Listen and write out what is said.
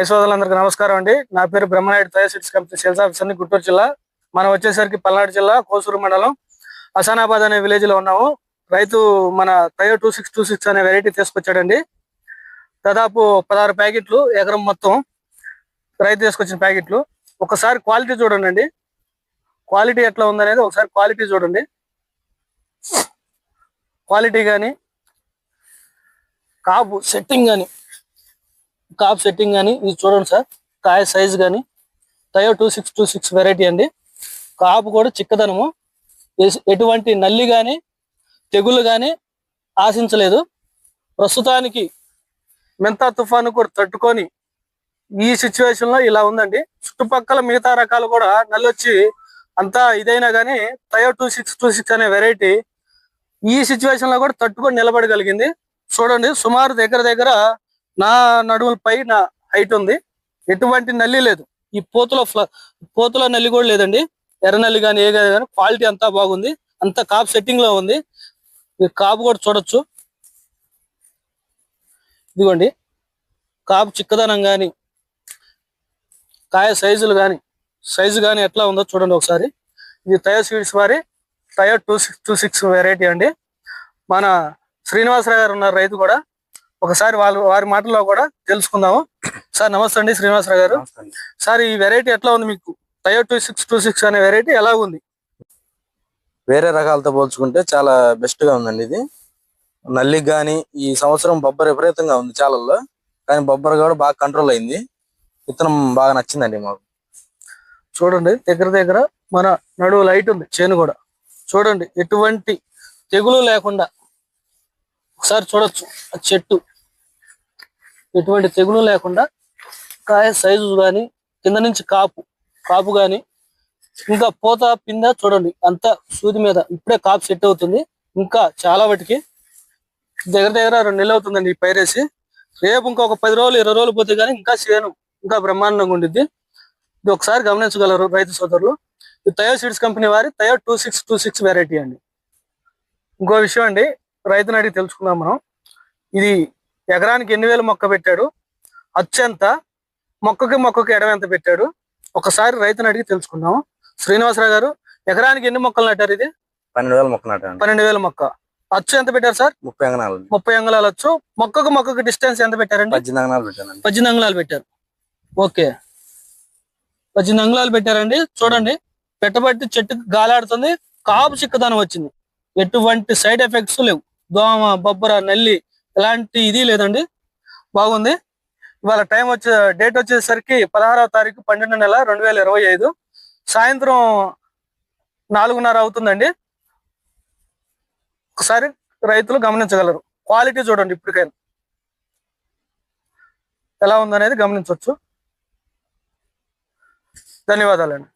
సోదరులందరికీ నమస్కారం అండి. నా పేరు బ్రహ్మనాయుడు తయ సీడ్స్ కంపెనీ సేల్స్ ఆఫీసర్ ని, గుంటూరు జిల్లా. మనం వచ్చేసరికి పల్నాడు జిల్లా కోసూరు మండలం హసనాబాద్ అనే విలేజ్ లో ఉన్నాము. రైతు మన తయో 2626 అనే వెరైటీ తీసుకొచ్చాడండి. దాదాపు 16 ప్యాకెట్లు ఎకరం మొత్తం రైతు తీసుకొచ్చిన ప్యాకెట్లు. ఒకసారి క్వాలిటీ చూడండి అండి, క్వాలిటీ ఎట్లా ఉందనేది ఒకసారి క్వాలిటీ చూడండి. క్వాలిటీ కానీ కాపు సెట్టింగ్ కానీ ఇది చూడండి సార్. కాయ సైజు కానీ తయో 2626 వెరైటీ అండి. కాపు కూడా చిక్కదనము, ఎటువంటి నల్లి కానీ తెగులు కానీ ఆశించలేదు. ప్రస్తుతానికి మెంతా తుఫాను కూడా తట్టుకొని ఈ సిచ్యువేషన్ లో ఇలా ఉందండి. చుట్టుపక్కల మిగతా రకాలు కూడా నల్లి వచ్చి అంతా ఇదైనా కానీ తయో 2626 అనే వెరైటీ ఈ సిచ్యువేషన్ లో కూడా తట్టుకొని నిలబడగలిగింది. చూడండి, సుమారు దగ్గర నా నడుముల పై నా హైట్ ఉంది. ఎటువంటి నల్లి లేదు. ఈ పోతుల నల్లి కూడా లేదండి. ఎర్ర నల్లి కానీ ఏ కానీ క్వాలిటీ అంతా బాగుంది. అంతా కాపు సెట్టింగ్ లో ఉంది. మీరు కాపు కూడా చూడొచ్చు. ఇదిగోండి, కాపు చిక్కదనం కానీ కాయ సైజు కానీ ఎట్లా ఉందో చూడండి ఒకసారి. ఇది తయో సీడ్స్ వారి తయో 2626 వెరైటీ అండి. మన శ్రీనివాసరావు గారు ఉన్నారు రైతు కూడా. ఒకసారి వారి మాటల్లో కూడా తెలుసుకుందాము. సార్ నమస్తే అండి శ్రీనివాసరావు గారు. సార్, ఈ వెరైటీ ఎట్లా ఉంది మీకు? తయో 2626 అనే వెరైటీ ఎలా ఉంది? వేరే రకాలతో పోల్చుకుంటే చాలా బెస్ట్ గా ఉందండి. ఇది నల్లికి కానీ ఈ సంవత్సరం బొబ్బర్ విపరీతంగా ఉంది చాలల్లో, కానీ బొబ్బర్ కూడా బాగా కంట్రోల్ అయింది. విత్తనం బాగా నచ్చిందండి మాకు. చూడండి, దగ్గర మన నడువు లైట్ ఉంది. చేను కూడా చూడండి, ఎటువంటి తెగులు లేకుండా ఒకసారి చూడొచ్చు. ఆ చెట్టు ఎటువంటి తెగులు లేకుండా, కాయ సైజు కానీ కింద నుంచి కాపు కానీ ఇంకా పోత పింద చూడండి, అంతా సూది మీద ఇప్పుడే కాపు సెట్ అవుతుంది. ఇంకా చాలా వాటికి దగ్గర 2 నెలలు అవుతుందండి ఈ పైరేసి. రేపు ఇంకొక 10 రోజులు 20 రోజులు పోతే కానీ ఇంకా చేను ఇంకా బ్రహ్మాండంగా ఉండిద్ది. ఇది ఒకసారి గమనించగలరు రైతు సోదరులు. ఈ తయో సీడ్స్ కంపెనీ వారి తయో 2626 వెరైటీ అండి. ఇంకో విషయం అండి, రైతుని అడిగి తెలుసుకుందాం మనం. ఇది ఎకరానికి ఎన్ని వేలు మొక్క పెట్టాడు, అత్యంత మొక్కకి ఎడం ఎంత పెట్టాడు, ఒకసారి రైతుని అడిగి తెలుసుకుందాం. శ్రీనివాసరావు గారు, ఎకరానికి ఎన్ని మొక్కలు నాటారు? ఇది 12,000 మొక్క నాటారు. 12,000 మొక్క. అచ్చు ఎంత పెట్టారు సార్? 30 అంగళాలు. 30 అంగుళాలు అచ్చు. మొక్కకు డిస్టెన్స్ ఎంత పెట్టారండి? 18 అంగళాలు పెట్టాను. 18 అంగుళాలు పెట్టారు. ఓకే, 18 అంగుళాలు పెట్టారండి. చూడండి, పెట్టబట్టి చెట్టుకు గాలాడుతుంది. కాపు చిక్కదనం వచ్చింది. ఎటువంటి సైడ్ ఎఫెక్ట్స్ లేవు. దోమ, బొబ్బర, నల్లి ఎలాంటి ఇది లేదండి. బాగుంది. ఇవాళ డేట్ వచ్చేసరికి 16వ తారీఖు 12వ నెల 2025 సాయంత్రం 4:30 అవుతుందండి. ఒకసారి రైతులు గమనించగలరు. క్వాలిటీ చూడండి, ఇప్పటికైనా ఎలా ఉందనేది గమనించవచ్చు. ధన్యవాదాలండి.